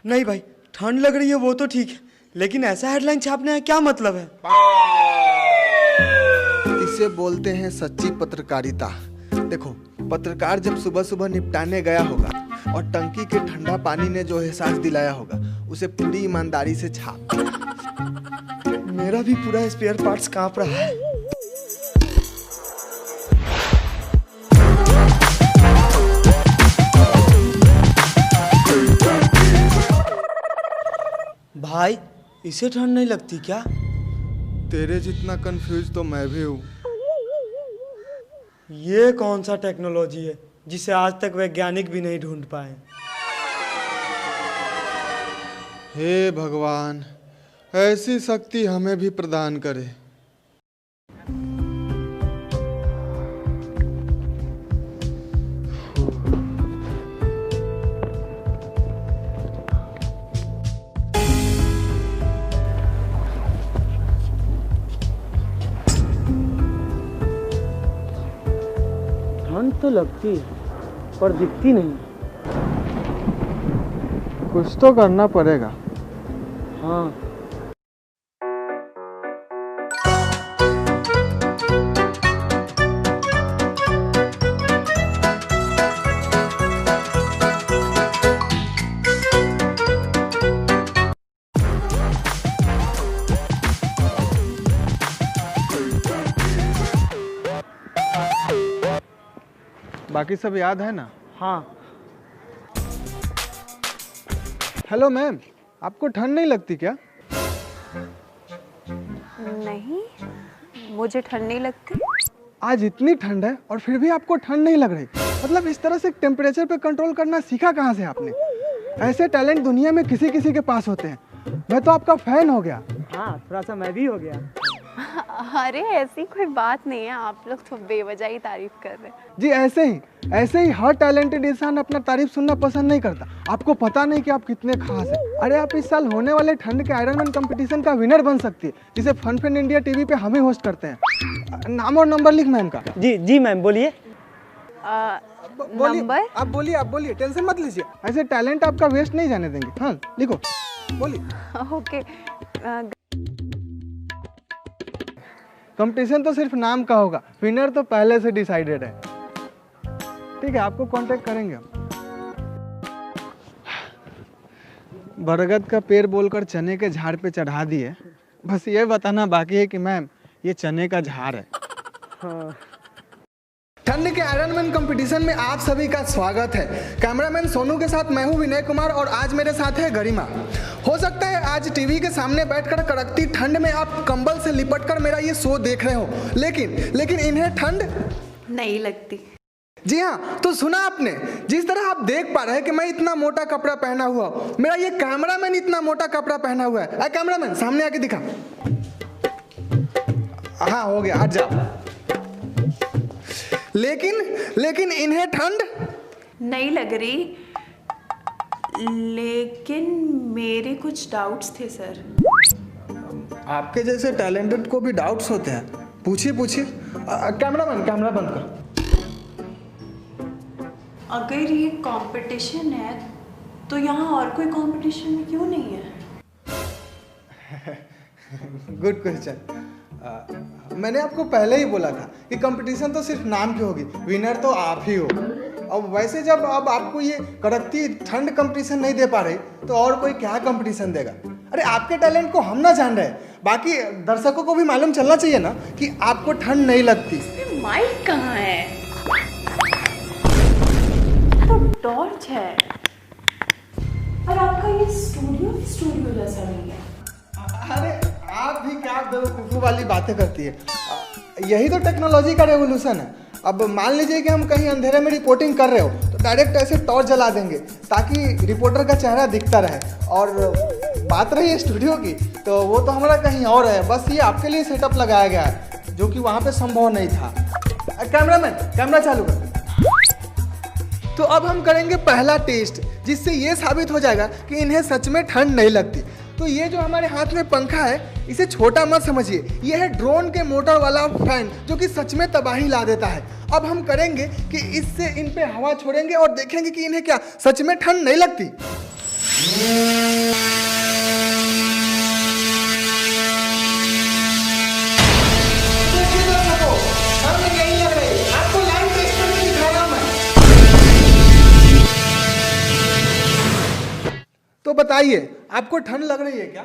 नहीं भाई, ठंड लग रही है वो तो ठीक है, लेकिन ऐसा हेडलाइन छापने का क्या मतलब है? इसे बोलते हैं सच्ची पत्रकारिता। देखो, पत्रकार जब सुबह सुबह निपटाने गया होगा और टंकी के ठंडा पानी ने जो एहसास दिलाया होगा उसे पूरी ईमानदारी से छाप। मेरा भी पूरा स्पेयर पार्ट्स कांप रहा है। भाई, इसे ठंड नहीं लगती क्या? तेरे जितना कंफ्यूज तो मैं भी हूँ। ये कौन सा टेक्नोलॉजी है जिसे आज तक वैज्ञानिक भी नहीं ढूंढ पाए? हे भगवान, ऐसी शक्ति हमें भी प्रदान करे। ठंड तो लगती है पर दिखती नहीं। कुछ तो करना पड़ेगा। हाँ, बाकी सब याद है ना? हाँ। हेलो मैम, आपको ठंड नहीं लगती क्या? नहीं, मुझे ठंड नहीं लगती। आज इतनी ठंड है और फिर भी आपको ठंड नहीं लग रही? मतलब इस तरह से टेम्परेचर पे कंट्रोल करना सीखा कहाँ से आपने? ऐसे टैलेंट दुनिया में किसी किसी के पास होते हैं। मैं तो आपका फैन हो गया। हाँ, थोड़ा सा मैं भी हो गया। अरे ऐसी कोई बात नहीं है, आप लोग तो बेवजह ही तारीफ कर रहे हैं। जी ऐसे ही हर टैलेंटेड इंसान अपना तारीफ सुनना पसंद नहीं करता। आपको पता नहीं कि आप कितने खास हैं। अरे आप इस साल होने वाले ठंड के आयरन मैन कंपटीशन का विनर बन सकती है, जिसे फन फन इंडिया टीवी पे हम ही होस्ट करते हैं। नाम और नंबर लिख मैम का। जी मैम, बोलिए। नंबर? आप बोलिए, टेंशन मत लीजिए। ऐसे टैलेंट आपका वेस्ट नहीं जाने देंगे। हाँ लिखो, बोलिए। ओके। कंपटीशन तो सिर्फ नाम का होगा, विनर तो पहले से डिसाइडेड है। ठीक है, आपको कांटेक्ट करेंगे हम। बरगद का पेड़ बोलकर चने के झाड़ पे चढ़ा दिए। बस ये बताना बाकी है कि मैम ये चने का झाड़ है। हाँ। ठंड के आयरन मैन कंपटीशन में आप सभी का स्वागत है। कैमरामैन सोनू के साथ मैं हूं विनय कुमार और आज मेरे साथ है गरिमा। हो सकता है आज टीवी के सामने बैठकर कड़कती ठंड में आप कंबल से लिपटकर मेरा ये शो देख रहे हो, लेकिन इन्हें ठंड नहीं लगती। जी हाँ, तो सुना आपने। जिस तरह आप देख पा रहे हैं कि मैं इतना मोटा कपड़ा पहना हुआ, मेरा ये कैमरामैन इतना मोटा कपड़ा पहना हुआ है। कैमरामैन सामने आके दिखा। हाँ हो गया, हट जाओ। लेकिन इन्हें ठंड नहीं लग रही, लेकिन मेरे कुछ डाउट्स थे सर। आपके जैसे टैलेंटेड को भी डाउट्स होते हैं? पूछिए। कैमरामैन कैमरा बंद कर। अगर ये कंपटीशन है तो यहाँ और कोई कंपटीशन क्यों नहीं है? Good question. मैंने आपको पहले ही बोला था कि कंपटीशन तो सिर्फ नाम की होगी, विनर तो आप ही हो। अब वैसे जब अब आपको ये कड़कती ठंड कंपटीशन नहीं दे पा रहे तो और कोई क्या कंपटीशन देगा? अरे आपके टैलेंट को हम ना जान रहे, बाकी दर्शकों को भी मालूम चलना चाहिए ना कि आपको ठंड नहीं लगती। माइक कहाँ है? तो टॉर्च है और आपका ये स्टूडियो जैसा नहीं है। अरे आप भी क्या बेवकूफ़ी वाली बातें करती है। यही तो टेक्नोलॉजी का रेवोल्यूशन है। अब मान लीजिए कि हम कहीं अंधेरे में रिपोर्टिंग कर रहे हो तो डायरेक्ट ऐसे टॉर्च जला देंगे ताकि रिपोर्टर का चेहरा दिखता रहे। और बात रही है स्टूडियो की, तो वो तो हमारा कहीं और है। बस ये आपके लिए सेटअप लगाया गया है जो कि वहाँ पे संभव नहीं था। कैमरामैन कैमरा चालू कर। तो अब हम करेंगे पहला टेस्ट जिससे ये साबित हो जाएगा कि इन्हें सच में ठंड नहीं लगती। तो ये जो हमारे हाथ में पंखा है, इसे छोटा मत समझिए, ये है ड्रोन के मोटर वाला फैन जो कि सच में तबाही ला देता है। अब हम करेंगे कि इससे इन पे हवा छोड़ेंगे और देखेंगे कि इन्हें क्या सच में ठंड नहीं लगती। तो बताइए, आपको ठंड लग रही है क्या?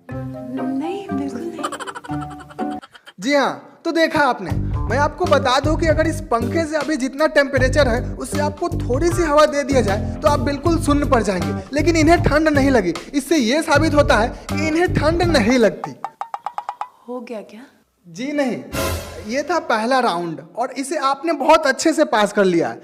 नहीं, बिल्कुल नहीं। जी हाँ, तो देखा आपने। मैं आपको बता दूं कि अगर इस पंखे से अभी जितना टेम्परेचर है उससे आपको थोड़ी सी हवा दे दिया जाए तो आप बिल्कुल सुन्न पड़ जाएंगे, लेकिन इन्हें ठंड नहीं लगी। इससे ये साबित होता है कि इन्हें ठंड नहीं लगती। हो गया क्या? जी नहीं, ये था पहला राउंड और इसे आपने बहुत अच्छे से पास कर लिया है।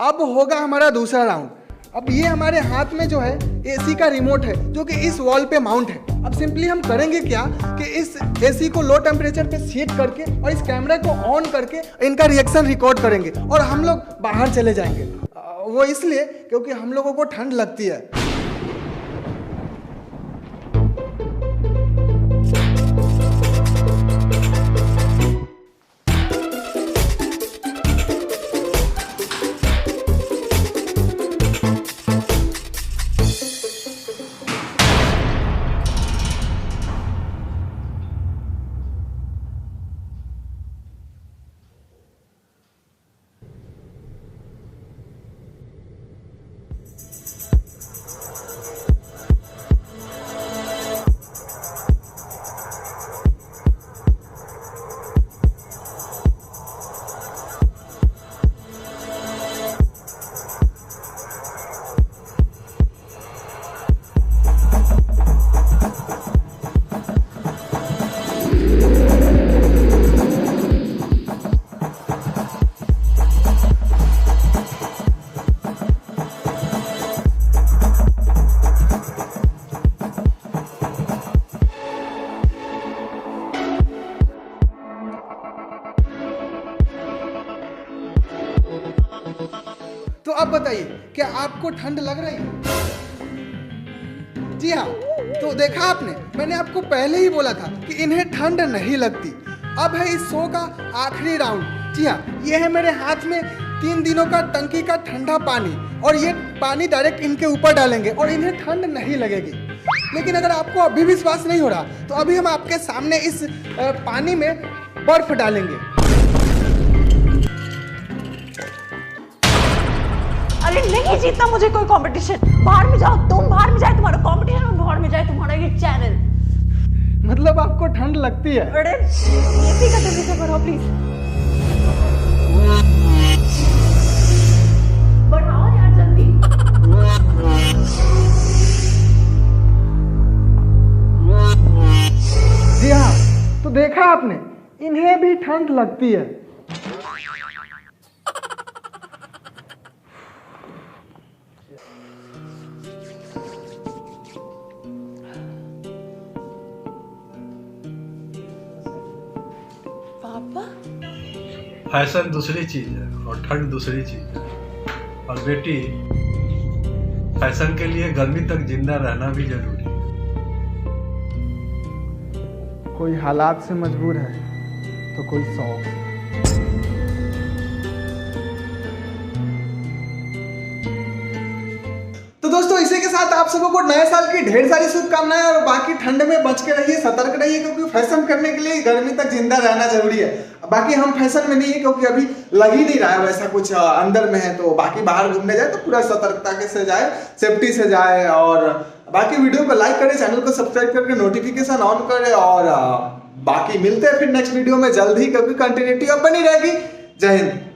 अब होगा हमारा दूसरा राउंड। अब ये हमारे हाथ में जो है एसी का रिमोट है जो कि इस वॉल पे माउंट है। अब सिंपली हम करेंगे क्या कि इस एसी को लो टेम्परेचर पे सेट करके और इस कैमरा को ऑन करके इनका रिएक्शन रिकॉर्ड करेंगे और हम लोग बाहर चले जाएंगे। वो इसलिए क्योंकि हम लोगों को ठंड लगती है। तो अब बताइए, क्या आपको ठंड लग रही है? जी हाँ, तो देखा आपने, मैंने आपको पहले ही बोला था कि इन्हें ठंड नहीं लगती। अब है इस शो का आखिरी राउंड। जी हाँ, ये है मेरे हाथ में 3 दिनों का टंकी का ठंडा पानी और ये पानी डायरेक्ट इनके ऊपर डालेंगे और इन्हें ठंड नहीं लगेगी। लेकिन अगर आपको अभी विश्वास नहीं हो रहा तो अभी हम आपके सामने इस पानी में बर्फ डालेंगे। अरे नहीं जीतता मुझे कोई कंपटीशन। बाहर में जाओ, तुम बाहर में जाए तुम्हारा कंपटीशन और बाहर में जाए तुम्हारा ये चैनल। मतलब आपको ठंड लगती है? अरे एसी का टेम्परेचर बढ़ाओ प्लीज। बढ़ाओ यार जल्दी। जी हाँ, तो देखा आपने, इन्हें भी ठंड लगती है। पापा, फैशन दूसरी चीज है और ठंड दूसरी चीज है। और बेटी, फैशन के लिए गर्मी तक जिंदा रहना भी जरूरी है। कोई हालात से मजबूर है तो कोई शौक। तो दोस्तों, इसी के साथ आप सबों को नए साल की ढेर सारी शुभकामनाएं और बाकी ठंड में बच के रहिए, सतर्क रहिए, क्योंकि फैशन करने के लिए गर्मी तक जिंदा रहना जरूरी है। बाकी हम फैशन में नहीं है क्योंकि अभी लग ही नहीं रहा है वैसा कुछ अंदर में है, तो बाकी बाहर घूमने जाए तो पूरा सतर्कता के से जाए, सेफ्टी से जाए। और बाकी वीडियो को लाइक करें, चैनल को सब्सक्राइब करके नोटिफिकेशन ऑन करें। और बाकी मिलते हैं फिर नेक्स्ट वीडियो में जल्द ही, क्योंकि कंटिन्यूटी अब बनी रहेगी। जय हिंद।